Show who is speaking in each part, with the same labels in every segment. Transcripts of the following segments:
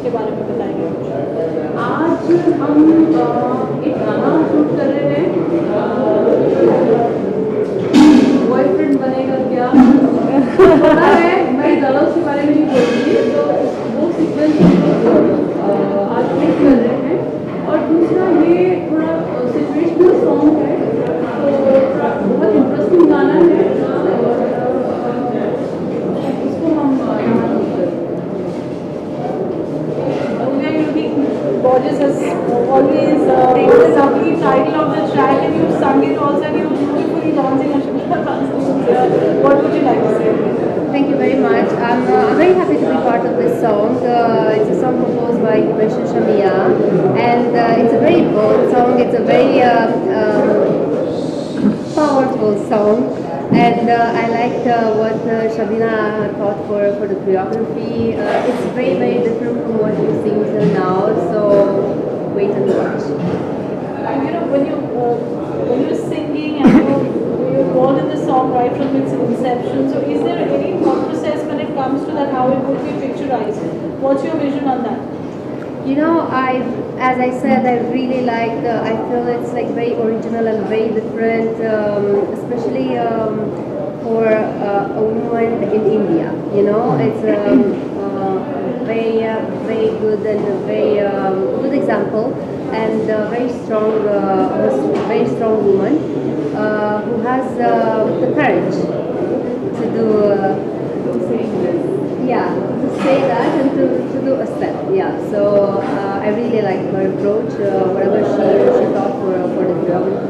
Speaker 1: उसके बारे में बताएंगे। आज हम एक गाना शूट कर रहे हैं, बॉयफ्रेंड बनेगा क्या पता है, मैं ज़्यादा उसके बारे में नहीं बोलूँगी। तो वो सीक्वेंस आज शूट कर रहे हैं। और दूसरा ये थोड़ा सिचुएशनल सॉन्ग है, तो बहुत इंटरेस्टिंग गाना है और इसको हम Gorgeous has always the lovely title of the track, and you sung it also, and you beautifully dancing Ashwita Tanzania. What would you like to say?
Speaker 2: Thank you very much. I'm very happy to be part of this song. It's a song composed by Himesh Shamia, and it's a very bold song. It's a very powerful song, and I liked what Shabina thought for the choreography. It's very different from what you've seen till now. So wait and watch.
Speaker 1: You know, when you're singing and you're involved in the song right from its inception, so is there any thought process when it comes to that, how it would be picturized? What's your vision on that?
Speaker 2: You know, as I said, I really like. I feel it's like very original and very different, especially for a woman in India. You know, it's very good and a very good example, and very strong woman who has the courage to do. Yeah, to say that and to do a step. Yeah, so I really like her approach. Whatever she thought for the choreography,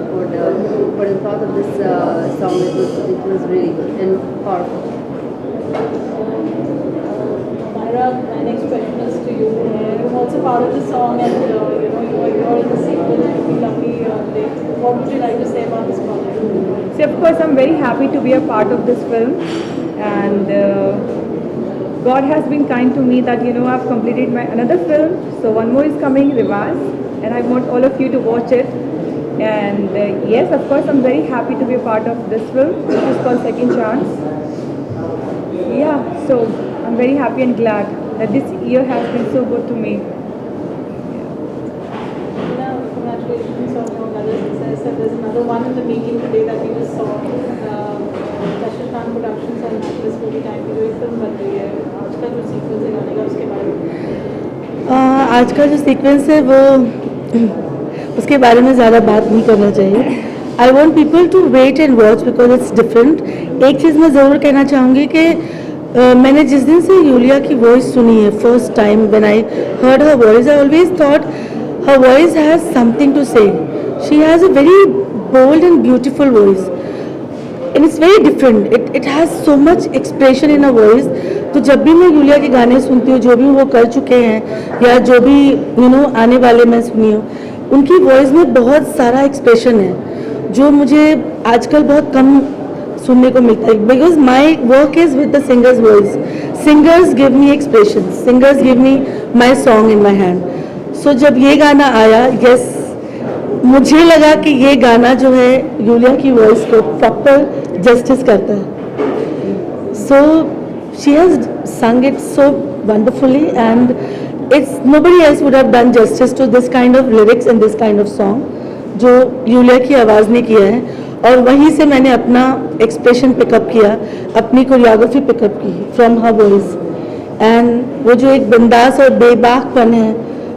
Speaker 2: for the thought of this song, it was really good and powerful.
Speaker 1: Myra, my next question is to you. You're also part of the song, and you're in the sequel. It'll be lovely. What would you like to say about this project?
Speaker 3: So of course I'm very happy to be a part of this film, and God has been kind to me that I've completed my another film, so one more is coming, Rivaz, and I want all of you to watch it. And yes, of course I'm very happy to be a part of this film, which is called Second Chance. Yeah, so I'm very happy and glad that this year has been so good to me.
Speaker 1: Congratulations on your another success, and there's another one in the making today that we just saw. Kashyap Khan Productions और Matchless पूरी time की जो एक film बन रही है, आज का जो सीक्वेंस है गाने का, उसके बारे में
Speaker 4: आज का जो सीक्वेंस है वो उसके बारे में ज़्यादा बात नहीं करना चाहिए. I want people to wait and watch because it's different. एक चीज़ मैं ज़रूर कहना चाहूँगी कि मैंने जिस दिन से यूलिया की वॉइस सुनी है, first time when I heard her voice, I always thought her voice has something to say. She has a very bold and beautiful voice, and it's very different. It has so much expression in her voice. तो जब भी मैं Yulia के गाने सुनती हूँ, जो भी वो कर चुके हैं या जो भी आने वाले मैं सुनी हूँ, उनकी वॉइस में बहुत सारा एक्सप्रेशन है जो मुझे आजकल बहुत कम सुनने को मिलता है. Because my work is with the singers voice. Singers give me expression, singers give me my song in my hand. So जब ये गाना आया, यस, मुझे लगा कि ये गाना जो है यूलिया की वॉइस को प्रॉपर जस्टिस करता है. So she has sung it so wonderfully, and it's nobody else would have done justice to this kind of lyrics and this kind of song जो यूलिया की आवाज़ ने किया है. और वहीं से मैंने अपना एक्सप्रेशन पिकअप किया, अपनी कोरियोग्राफी पिकअप की फ्रॉम हर वॉइस. एंड वो जो एक बिंदास और बेबाकपन है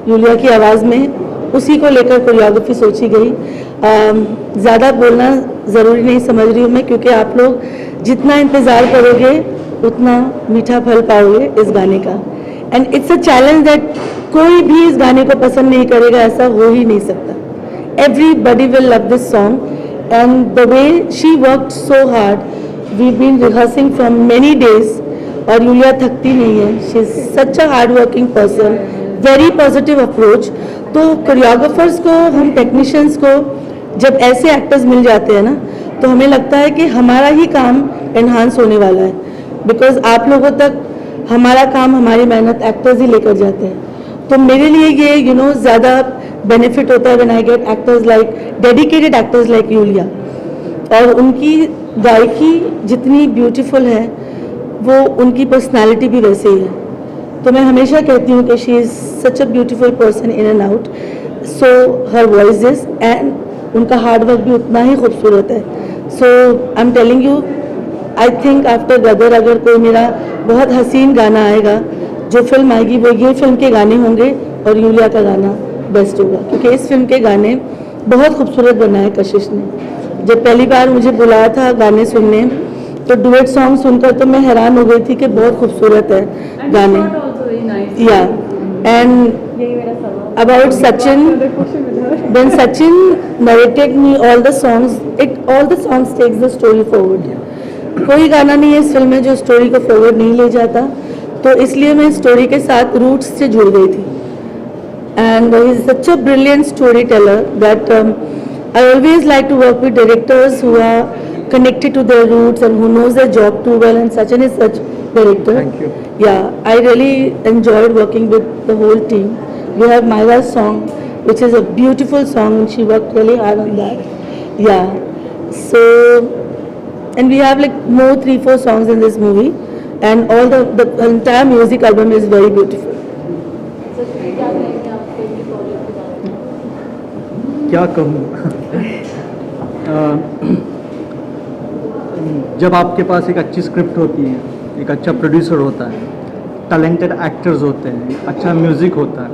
Speaker 4: यूलिया की आवाज़ में, उसी को लेकर कोरियोग्राफी सोची गई. ज़्यादा बोलना ज़रूरी नहीं समझ रही हूँ मैं, क्योंकि आप लोग जितना इंतज़ार करोगे उतना मीठा फल पाओगे इस गाने का. And it's a challenge that कोई भी इस गाने को पसंद नहीं करेगा, ऐसा हो ही नहीं सकता. Everybody will love this song, and the way she worked so hard. We been rehearsing from many days, और यूलिया थकती नहीं है. She is such a hard working person, very positive approach. तो कोरियोग्राफर्स को, हम टेक्नीशियंस को जब ऐसे एक्टर्स मिल जाते हैं ना, तो हमें लगता है कि हमारा ही काम एनहांस होने वाला है. बिकॉज आप लोगों तक हमारा काम, हमारी मेहनत एक्टर्स ही लेकर जाते हैं. तो मेरे लिए ये ज़्यादा बेनिफिट होता है when I get actors like dedicated actors like Yulia. और उनकी गायकी जितनी ब्यूटीफुल है, वो उनकी पर्सनालिटी भी वैसे ही है. तो मैं हमेशा कहती हूँ कि she is such a beautiful person in and out, so her voice is and उनका हार्ड वर्क भी उतना ही खूबसूरत है. So I am telling you, I think after Gadar अगर कोई मेरा बहुत हसीन गाना आएगा, जो फिल्म आएगी वो ये फिल्म के गाने होंगे और यूलिया का गाना बेस्ट होगा, क्योंकि इस फिल्म के गाने बहुत खूबसूरत बनाए कशिश ने. जब पहली बार मुझे बुलाया था गाने सुनने, तो डुएट सॉन्ग सुनकर तो मैं हैरान हो गई थी कि बहुत खूबसूरत है
Speaker 1: And
Speaker 4: गाने.
Speaker 1: it's not also very nice.
Speaker 4: या एंड
Speaker 3: यही मेरा सवाल.
Speaker 4: About Sachin,
Speaker 3: Another question with her.
Speaker 4: when Sachin narrated me all the songs, all the songs takes the story forward. कोई गाना नहीं है इस फिल्म में जो स्टोरी को फॉरवर्ड नहीं ले जाता, तो इसलिए मैं स्टोरी के साथ रूट्स से जुड़ गई थी. And he is such a brilliant story teller that I always like to work with directors who are connected to their roots and who knows their job too well, and Sachin is such director.
Speaker 5: Thank you.
Speaker 4: Yeah, I really enjoyed working with the whole team. We have Myra's song, which is a beautiful song, and she worked really hard on that. Yeah, so and we have like more 3-4 songs in this movie, and all the entire music album is very beautiful.
Speaker 1: सच में क्या कहेंगे आप film के project के बारे में?
Speaker 5: क्या कहूँ. जब आपके पास एक अच्छी स्क्रिप्ट होती है, एक अच्छा प्रोड्यूसर होता है, टैलेंटेड एक्टर्स होते हैं, अच्छा म्यूज़िक होता है,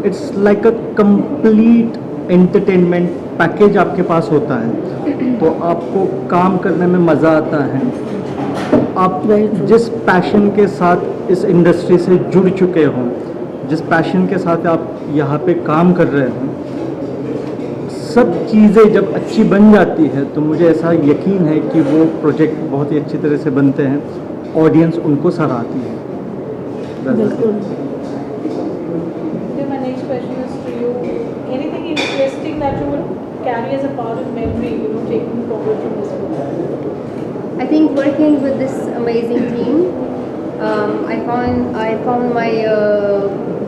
Speaker 5: it's like a complete entertainment package आपके पास होता है, तो आपको काम करने में मज़ा आता है. आप जिस पैशन के साथ इस इंडस्ट्री से जुड़ चुके हों, जिस पैशन के साथ आप यहाँ पे काम कर रहे हो, सब चीज़ें जब अच्छी बन जाती है तो मुझे ऐसा यकीन है कि वो प्रोजेक्ट बहुत ही अच्छी तरह से बनते हैं, ऑडियंस उनको सराहती है.
Speaker 4: बिल्कुल.
Speaker 6: My next question is to you. Anything interesting that you would carry as a part of memory, taking forward from this book?
Speaker 2: I think working with this amazing team, I found my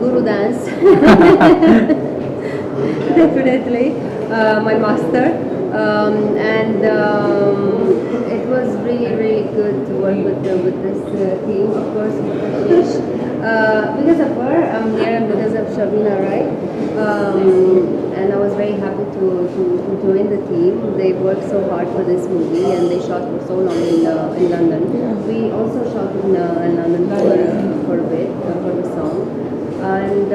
Speaker 2: guru dance. Definitely, my master, and it was really good to work with this team. Of course, with Ashish. Because of her, I'm here, and because of Shabina, right? And I was very happy to join the team. They worked so hard for this movie, and they shot for so long in London. We also shot in London for a bit for the song, and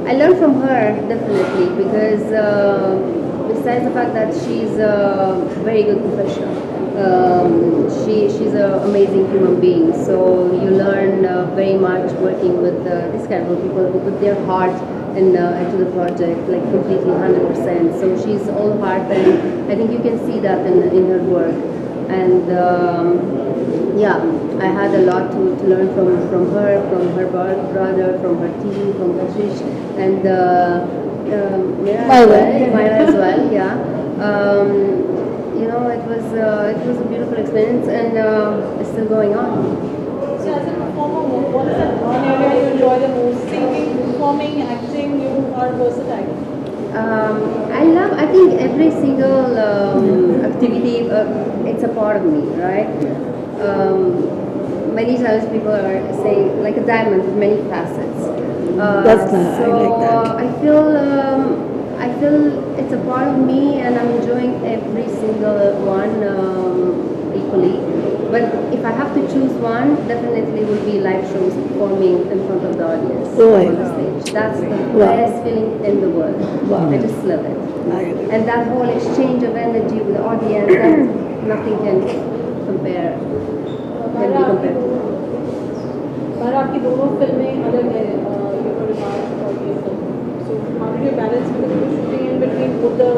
Speaker 2: I learned from her definitely, because besides the fact that she's a very good professional, she's an amazing human being. So you learn very much working with this kind of people who put their heart into the project, like completely 100%. So she's all heart, and I think you can see that in her work. And yeah, I had a lot to learn from her, from her brother, from her team, from Kashish, and Myra as well. Yeah, it was a beautiful experience, and it's still going on.
Speaker 6: So as a performer, what is that one area you enjoy the most? Singing, performing, acting, you are versatile.
Speaker 2: I think every single activity, it's a part of me, right? Many times people are saying, like a diamond with many facets.
Speaker 4: That's nice.
Speaker 2: So
Speaker 4: I like that.
Speaker 2: I feel it's a part of me, and I'm enjoying every single one equally. But if I have to choose one, definitely will be live shows, performing in front of the audience
Speaker 4: Oh,
Speaker 2: on the stage. That's the
Speaker 4: Wow.
Speaker 2: best feeling in the world.
Speaker 4: Wow.
Speaker 2: I just love it.
Speaker 4: I agree.
Speaker 2: And that whole exchange of energy with the audience, that nothing can compare. Can be compared to.
Speaker 6: पर आपकी दोनों फिल्में अलग है, रिवाज और ये film. So how did you balance with the shooting in between both the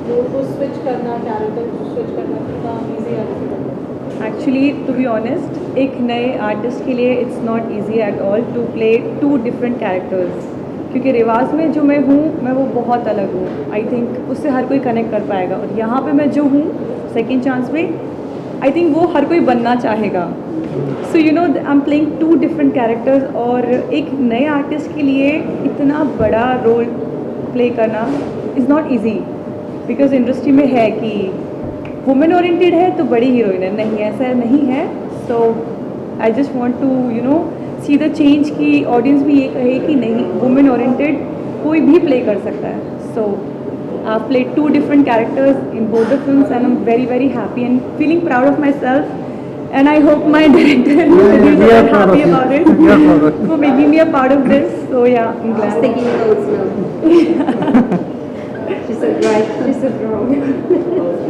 Speaker 6: role को स्विच करना, कैरेक्टर को स्विच करना कितना ईजी है आपके?
Speaker 3: एक्चुअली टू बी ऑनेस्ट, एक नए आर्टिस्ट के लिए it's not easy at all to play 2 different characters, क्योंकि रिवाज में जो मैं हूँ मैं वो बहुत अलग हूँ. आई थिंक उससे हर कोई कनेक्ट कर पाएगा, और यहाँ पे मैं जो हूँ सेकेंड चांस में, आई थिंक वो हर कोई बनना चाहेगा. So you know I am playing 2 different characters, और एक नए आर्टिस्ट के लिए इतना बड़ा रोल प्ले करना is not easy, because industry में है कि वुमेन ओरिएंटेड है तो बड़ी हीरोइन है, नहीं ऐसा नहीं है. So I just want to see the change कि ऑडियंस भी ये कहे कि नहीं, वुमेन ओरिएंटेड कोई भी प्ले कर सकता है. सो I've played 2 different characters in both the films, and I'm very, very happy and feeling proud of myself. And I hope my director and producers
Speaker 5: we are
Speaker 3: are
Speaker 5: proud
Speaker 3: happy
Speaker 5: of you.
Speaker 3: about it
Speaker 5: We are proud of you.
Speaker 3: for making me a part of this. So yeah, I'm
Speaker 2: She's
Speaker 3: glad.
Speaker 2: taking notes now. She said right, she said wrong.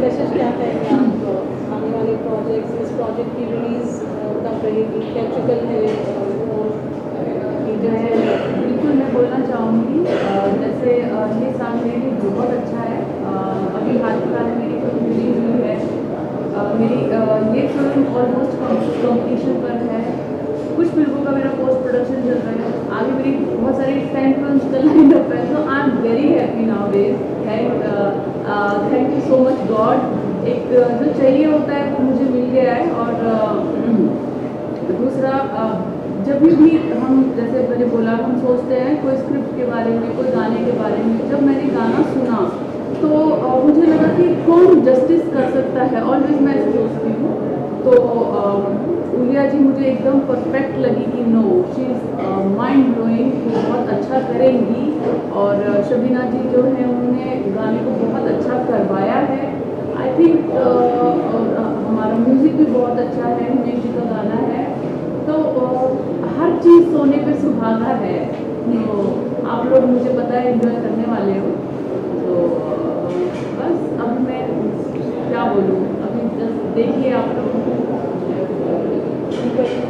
Speaker 6: Message क्या कहेंगे आप आने वाले projects, इस project की release कब रहेगी, theatrical है और
Speaker 1: बिल्कुल मैं बोलना चाहूँगी, जैसे ये साल मेरे लिए बहुत अच्छा है. अभी हाल फिलहाल में मेरी फिल्म रिलीज हुई है. मेरी ये फिल्म ऑलमोस्ट कंपटीशन पर है. कुछ फिल्मों का मेरा पोस्ट प्रोडक्शन चल रहा है. आगे मेरी बहुत सारी 10 फिल्म चल लाइन अप है. तो I am very happy now days. Thank you so much God. एक जो चाहिए होता है वो मुझे मिल गया है. और दूसरा, जब भी हम, जैसे मैंने बोला, हम सोचते हैं कोई स्क्रिप्ट के बारे में, कोई गाने के बारे में. जब मैंने गाना सुना तो मुझे लगा कि कौन जस्टिस कर सकता है. ऑलवेज मैं ऐसे सोचती हूँ. तो उलिया जी मुझे एकदम परफेक्ट लगी कि no, she is mind blowing, बहुत अच्छा करेंगी. और शबीना जी जो हैं उन्होंने गाने को बहुत अच्छा करवाया है. आई थिंक हमारा म्यूज़िक भी बहुत अच्छा है. हिमेश जी का गाना है. तो हर चीज़ सोने पे सुहागा है. तो आप लोग मुझे पता है एंजॉय करने वाले हो. तो बस अब मैं क्या बोलूँ, अभी जस्ट देखिए आप लोग.
Speaker 6: क्वेश्चन